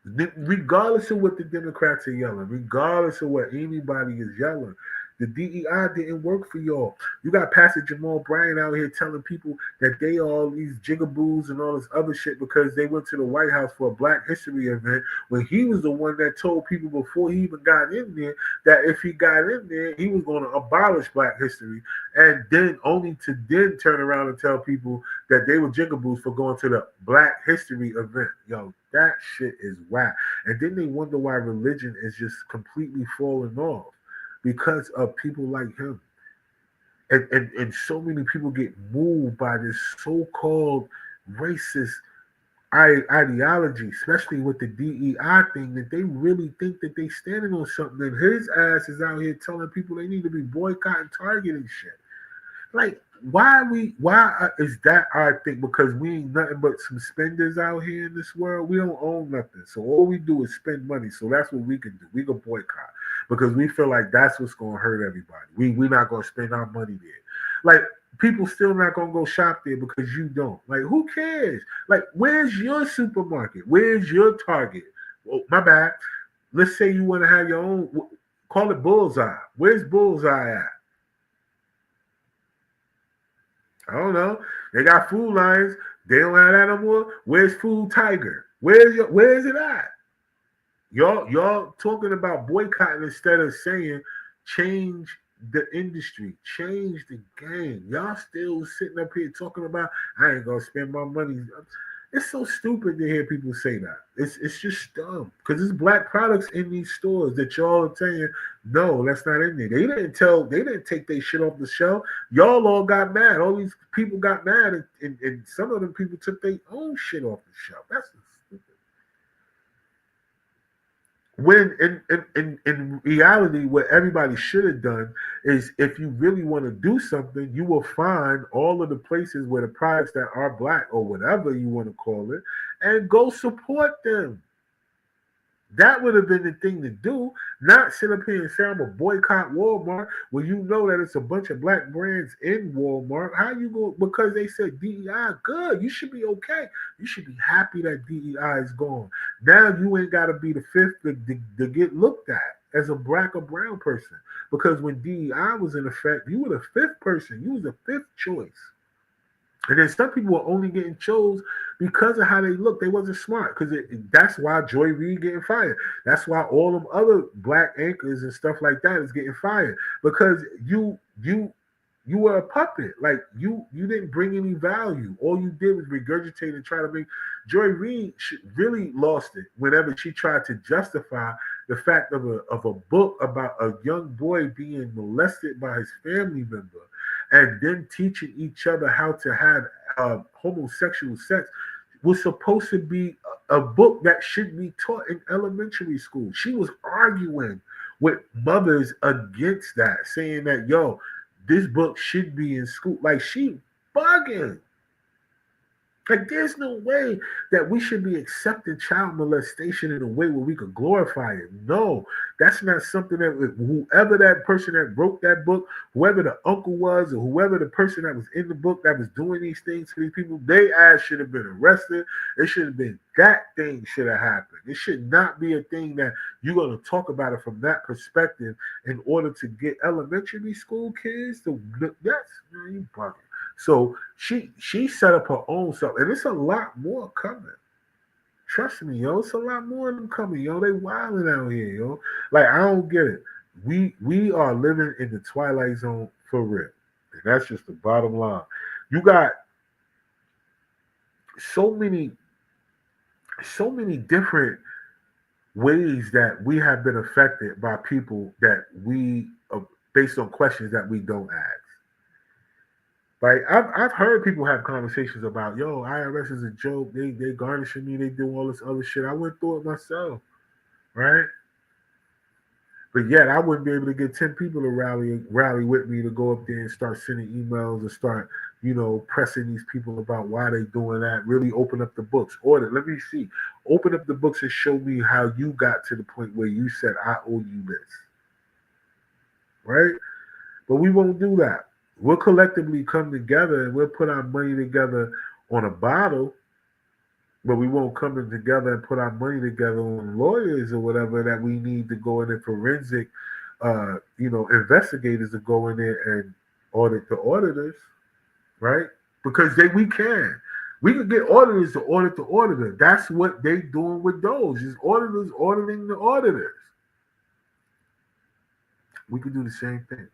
Regardless of what the Democrats are yelling, regardless of what anybody is yelling, the DEI didn't work for y'all. You got Pastor Jamal Bryant out here telling people that they are all these jigaboos and all this other shit because they went to the White House for a Black History event when he was the one that told people before he even got in there that if he got in there, he was going to abolish Black history, and then only to then turn around and tell people that they were jigaboos for going to the Black History event. Yo, that shit is whack. And then they wonder why religion is just completely falling off. Because of people like him. And so many people get moved by this so-called racist ideology, especially with the DEI thing, that they really think that they standing on something. And his ass is out here telling people they need to be boycotting Target and shit. Like, why is that our thing? Because we ain't nothing but some spenders out here in this world. We don't own nothing. So all we do is spend money. So that's what we can do. We can boycott. Because we feel like that's what's going to hurt everybody. We're not going to spend our money there. Like, people still not going to go shop there because you don't. Like, who cares? Like, where's your supermarket? Where's your Target? Oh, my bad. Let's say you want to have your own, call it Bullseye. Where's Bullseye at? I don't know. They got Food Lions. They don't have that no more. Where's Food Tiger? Where's it at? Y'all talking about boycotting instead of saying change the industry, change the game. Y'all still sitting up here talking about I ain't gonna spend my money. It's so stupid to hear people say that. It's just dumb because there's Black products in these stores that y'all are saying no, that's not in there. They didn't take their shit off the shelf. Y'all all got mad. All these people got mad, and some of them people took their own shit off the shelf. That's stupid. When in reality, what everybody should have done is if you really want to do something, you will find all of the places where the products that are Black or whatever you want to call it, and go support them. That would have been the thing to do, not sit up here and say I'm a boycott Walmart when you know that it's a bunch of Black brands in Walmart. How you go? Because they said DEI, good. You should be okay. You should be happy that DEI is gone. Now you ain't got to be the fifth to get looked at as a Black or brown person. Because when DEI was in effect, you were the fifth person. You was the fifth choice. And then some people were only getting chose because of how they look. They wasn't smart. Because that's why Joy Reid getting fired. That's why all them other Black anchors and stuff like that is getting fired. Because you were a puppet. Like you didn't bring any value. All you did was regurgitate and try to make. Joy Reid really lost it whenever she tried to justify the fact of a book about a young boy being molested by his family member, and then teaching each other how to have homosexual sex was supposed to be a book that should be taught in elementary school. She was arguing with mothers against that, saying that, yo, this book should be in school. Like, she bugging. Like, there's no way that we should be accepting child molestation in a way where we could glorify it. No, that's not something that whoever that person that wrote that book, whoever the uncle was, or whoever the person that was in the book that was doing these things to these people, they ass should have been arrested. It should have been that thing should have happened. It should not be a thing that you're going to talk about it from that perspective in order to get elementary school kids to, yes, man, you bugging. So she set up her own stuff, and it's a lot more coming. Trust me, yo, it's a lot more of them coming, yo. They wilding out here, yo. Like, I don't get it. We are living in the twilight zone for real, and that's just the bottom line. You got so many, so many different ways that we have been affected by people that we, based on questions that we don't ask. Like, I've heard people have conversations about, yo, IRS is a joke. They garnishing me. They do all this other shit. I went through it myself, right? But yet I wouldn't be able to get 10 people to rally with me to go up there and start sending emails and start, pressing these people about why they doing that. Really open up the books. Order. Let me see. Open up the books and show me how you got to the point where you said I owe you this, right? But we won't do that. We'll collectively come together and we'll put our money together on a bottle, but we won't come in together and put our money together on lawyers or whatever that we need to go in and forensic, investigators to go in there and audit the auditors, right? Because we can. We could get auditors to audit the auditor. That's what they doing with those. Is auditors auditing the auditors. We could do the same thing.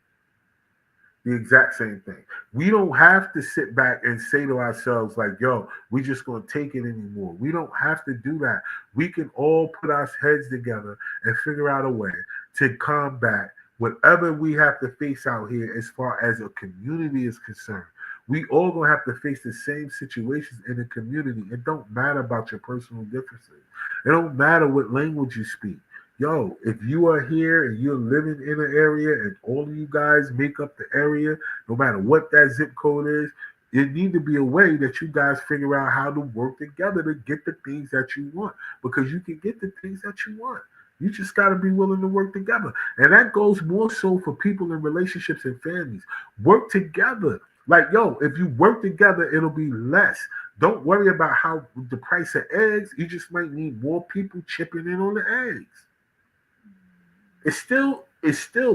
The exact same thing. We don't have to sit back and say to ourselves, like, yo, we just going to take it anymore. We don't have to do that. We can all put our heads together and figure out a way to combat whatever we have to face out here as far as a community is concerned. We all going to have to face the same situations in the community. It don't matter about your personal differences. It don't matter what language you speak. Yo, if you are here and you're living in an area and all of you guys make up the area, no matter what that zip code is, it need to be a way that you guys figure out how to work together to get the things that you want. Because you can get the things that you want. You just got to be willing to work together. And that goes more so for people in relationships and families. Work together. Like, yo, if you work together, it'll be less. Don't worry about how the price of eggs. You just might need more people chipping in on the eggs. It's still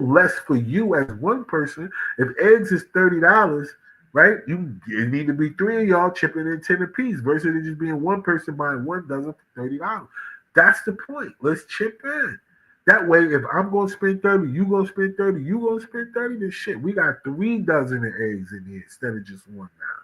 less for you as one person. If eggs is $30, right? It need to be three of y'all chipping in 10 apiece versus it just being one person buying one dozen for $30. That's the point. Let's chip in. That way, if I'm gonna spend 30, you gonna spend 30, you gonna spend 30, then shit, we got 3 dozen of eggs in here instead of just one now.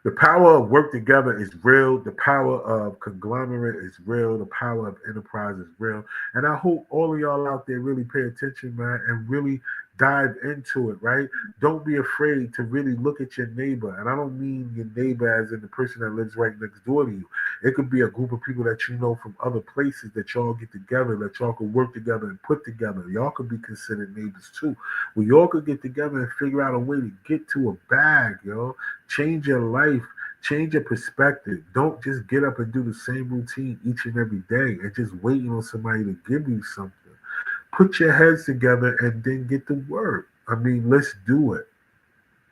The power of work together is real. The power of conglomerate is real. The power of enterprise is real. And I hope all of y'all out there really pay attention, man, and really dive into it, right? Don't be afraid to really look at your neighbor. And I don't mean your neighbor as in the person that lives right next door to you. It could be a group of people that you know from other places that y'all get together, that y'all could work together and put together. Y'all could be considered neighbors too. Well, y'all could get together and figure out a way to get to a bag, yo. Change your life. Change your perspective. Don't just get up and do the same routine each and every day and just waiting on somebody to give you something. Put your heads together and then get to work. I mean, let's do it,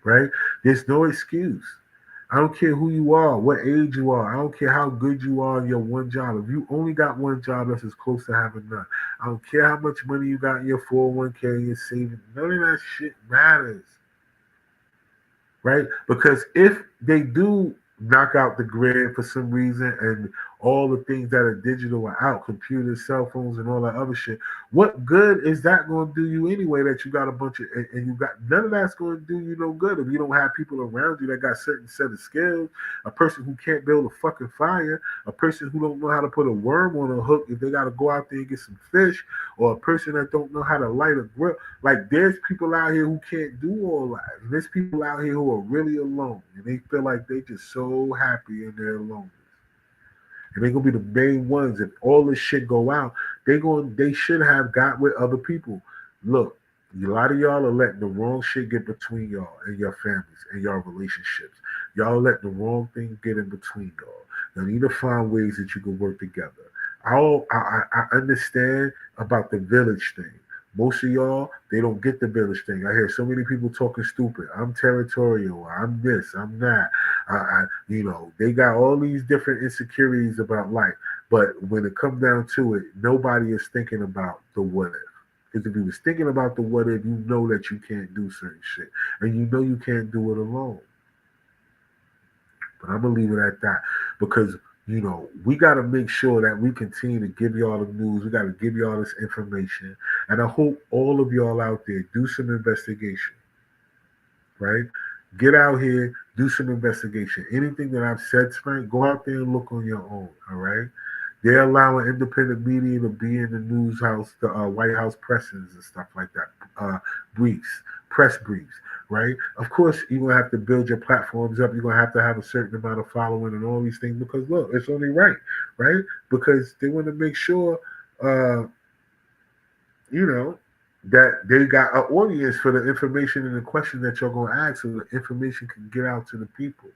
right? There's no excuse. I don't care who you are, what age you are. I don't care how good you are in your one job. If you only got one job, that's as close to having none. I don't care how much money you got in your 401k and your savings. None of that shit matters, right? Because if they do knock out the grid for some reason and all the things that are digital are out, computers, cell phones, and all that other shit, what good is that going to do you anyway that you got a bunch of, and you got, none of that's going to do you no good if you don't have people around you that got certain set of skills, a person who can't build a fucking fire, a person who don't know how to put a worm on a hook if they got to go out there and get some fish, or a person that don't know how to light a grill. Like, there's people out here who can't do all that. And there's people out here who are really alone, and they feel like they just so happy in their aloneness. And they're gonna be the main ones. If all this shit go out, they should have got with other people. Look, A lot of y'all are letting the wrong shit get between y'all and your families and your relationships. Y'all let the wrong thing get in between y'all. You need to find ways that you can work together. I understand about the village thing. Most of y'all, they don't get the village thing. I hear so many people talking stupid. I'm territorial. I'm this. I'm that. They got all these different insecurities about life. But when it comes down to it, nobody is thinking about the what if. Because if you was thinking about the what if, you know that you can't do certain shit. And you know you can't do it alone. But I'm gonna leave it at that. Because, we gotta make sure that we continue to give y'all the news. We gotta give y'all this information. And I hope all of y'all out there do some investigation. Right? Get out here, do some investigation. Anything that I've said tonight, go out there and look on your own. All right. They're allowing independent media to be in the news house, the White House presses and stuff like that, briefs, press briefs, right? Of course, you're going to have to build your platforms up. You're going to have a certain amount of following and all these things because, look, it's only right? Because they want to make sure, uh, you know, that they got an audience for the information and the question that you're going to ask so the information can get out to the people.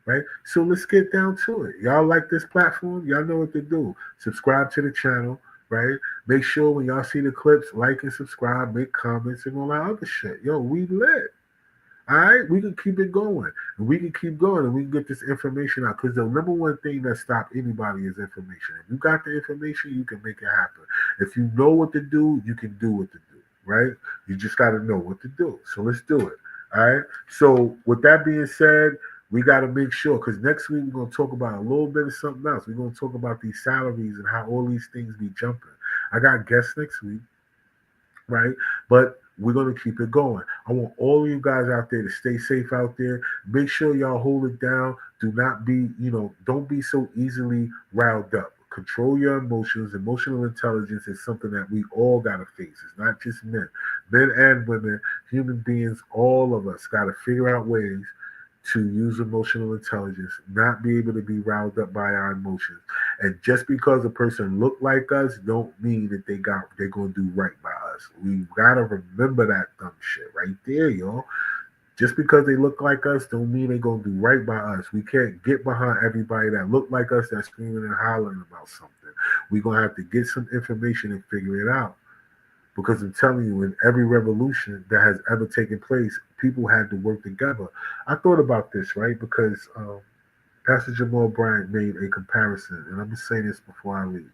Right? So let's get down to it. Y'all like this platform? Y'all know what to do. Subscribe to the channel, right? Make sure when y'all see the clips, like and subscribe, make comments, and all that other shit. Yo, we lit. All right? We can keep it going. And we can keep going and we can get this information out. Because the number one thing that stops anybody is information. If you got the information, you can make it happen. If you know what to do, you can do what to do, right? You just got to know what to do. So let's do it. All right? So with that being said, we got to make sure because next week we're going to talk about a little bit of something else. We're going to talk about these salaries and how all these things be jumping. I got guests next week, right? But we're going to keep it going. I want all of you guys out there to stay safe out there. Make sure y'all hold it down. Do not be, don't be so easily riled up. Control your emotions. Emotional intelligence is something that we all got to face. It's not just men and women, human beings, all of us got to figure out ways to use emotional intelligence, not be able to be riled up by our emotions. And just because a person look like us don't mean that they're gonna do right by us. We gotta remember that dumb shit right there, y'all. Just because they look like us don't mean they're gonna do right by us. We can't get behind everybody that look like us that's screaming and hollering about something. We're gonna have to get some information and figure it out. Because I'm telling you, in every revolution that has ever taken place, people had to work together. I thought about this, right? Because Pastor Jamal Bryant made a comparison, and I'm going to say this before I leave.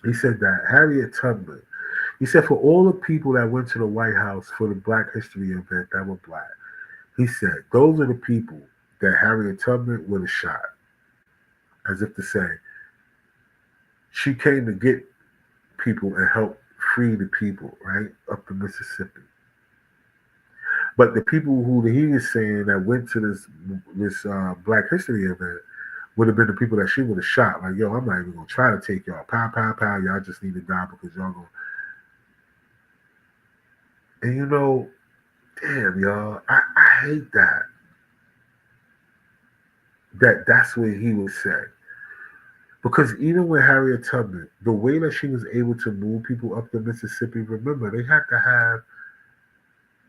He said that Harriet Tubman, he said for all the people that went to the White House for the Black History event that were black, he said, those are the people that Harriet Tubman would have shot. As if to say, she came to get people and help free the people, right, up the Mississippi. But the people who he is saying that went to this Black History event would have been the people that she would have shot. Like, yo, I'm not even gonna try to take y'all. Pow, pow, pow. Y'all just need to die because y'all gonna. And damn, y'all, I hate that. That's what he would say. Because even with Harriet Tubman, the way that she was able to move people up the Mississippi, remember, they had to have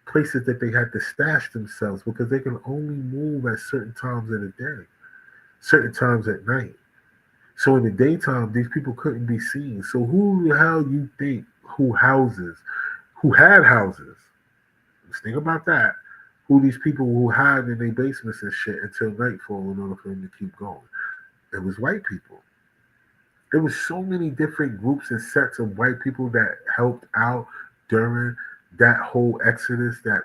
places that they had to stash themselves because they can only move at certain times of the day, certain times at night. So in the daytime, these people couldn't be seen. So who the hell you think who had houses? Let's think about that. Who these people who hide in their basements and shit until nightfall in order for them to keep going? It was white people. There was so many different groups and sets of white people that helped out during that whole exodus that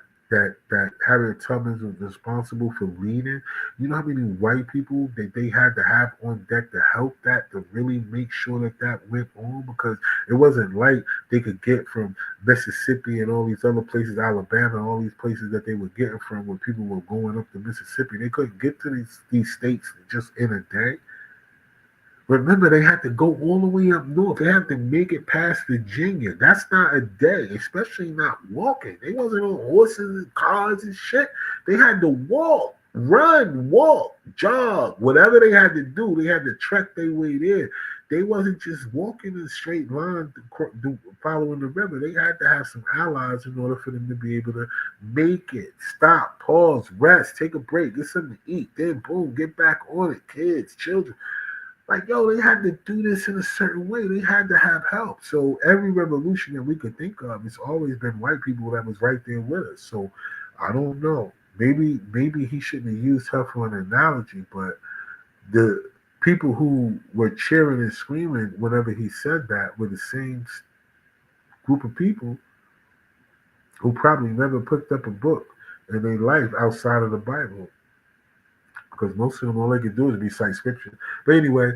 Harriet Tubman was responsible for leading. You know how many white people that they had to have on deck to help that, to really make sure that went on? Because it wasn't like they could get from Mississippi and all these other places, Alabama, all these places that they were getting from when people were going up to Mississippi. They couldn't get to these states just in a day. Remember, they had to go all the way up north. They had to make it past Virginia. That's not a day, especially not walking. They wasn't on horses and cars and shit. They had to walk. Run, walk, jog, whatever they had to do, they had to trek their way there. They wasn't just walking in a straight line following the river. They had to have some allies in order for them to be able to make it. Stop, pause, rest, take a break, get something to eat, then boom, get back on it. Kids, children. Like, yo, they had to do this in a certain way. They had to have help. So every revolution that we could think of, it's always been white people that was right there with us. So I don't know. Maybe he shouldn't have used her for an analogy, but the people who were cheering and screaming whenever he said that were the same group of people who probably never picked up a book in their life outside of the Bible. Because most of them, all they could do is recite scripture. But anyway,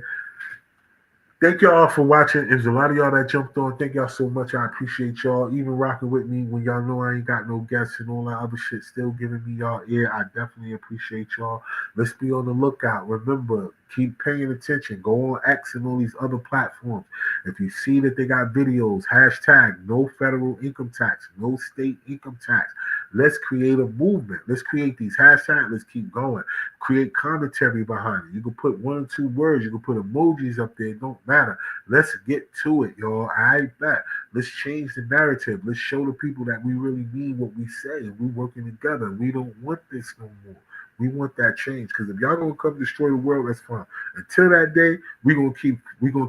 thank y'all for watching. There's a lot of y'all that jumped on. Thank y'all so much. I appreciate y'all even rocking with me when y'all know I ain't got no guests and all that other shit still giving me y'all ear. I definitely appreciate y'all. Let's be on the lookout. Remember, keep paying attention. Go on X and all these other platforms. If you see that they got videos, hashtag no federal income tax, no state income tax. Let's create a movement. Let's create these hashtags. Let's keep going. Create commentary behind it. You can put 1 or 2 words. You can put emojis up there. It don't matter. Let's get to it, y'all. I bet. Let's change the narrative. Let's show the people that we really mean what we say and we're working together. We don't want this no more. We want that change. Because if y'all gonna come destroy the world, that's fine. Until that day, we're gonna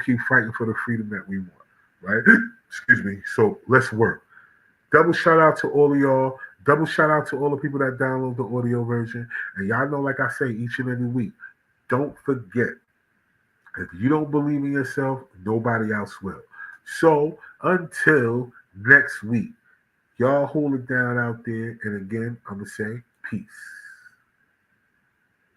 keep fighting for the freedom that we want. Right? Excuse me. So let's work. Double shout out to all of y'all. Double shout out to all the people that download the audio version. And y'all know, like I say each and every week, don't forget, if you don't believe in yourself, nobody else will. So until next week, y'all hold it down out there. And again, I'm going to say peace.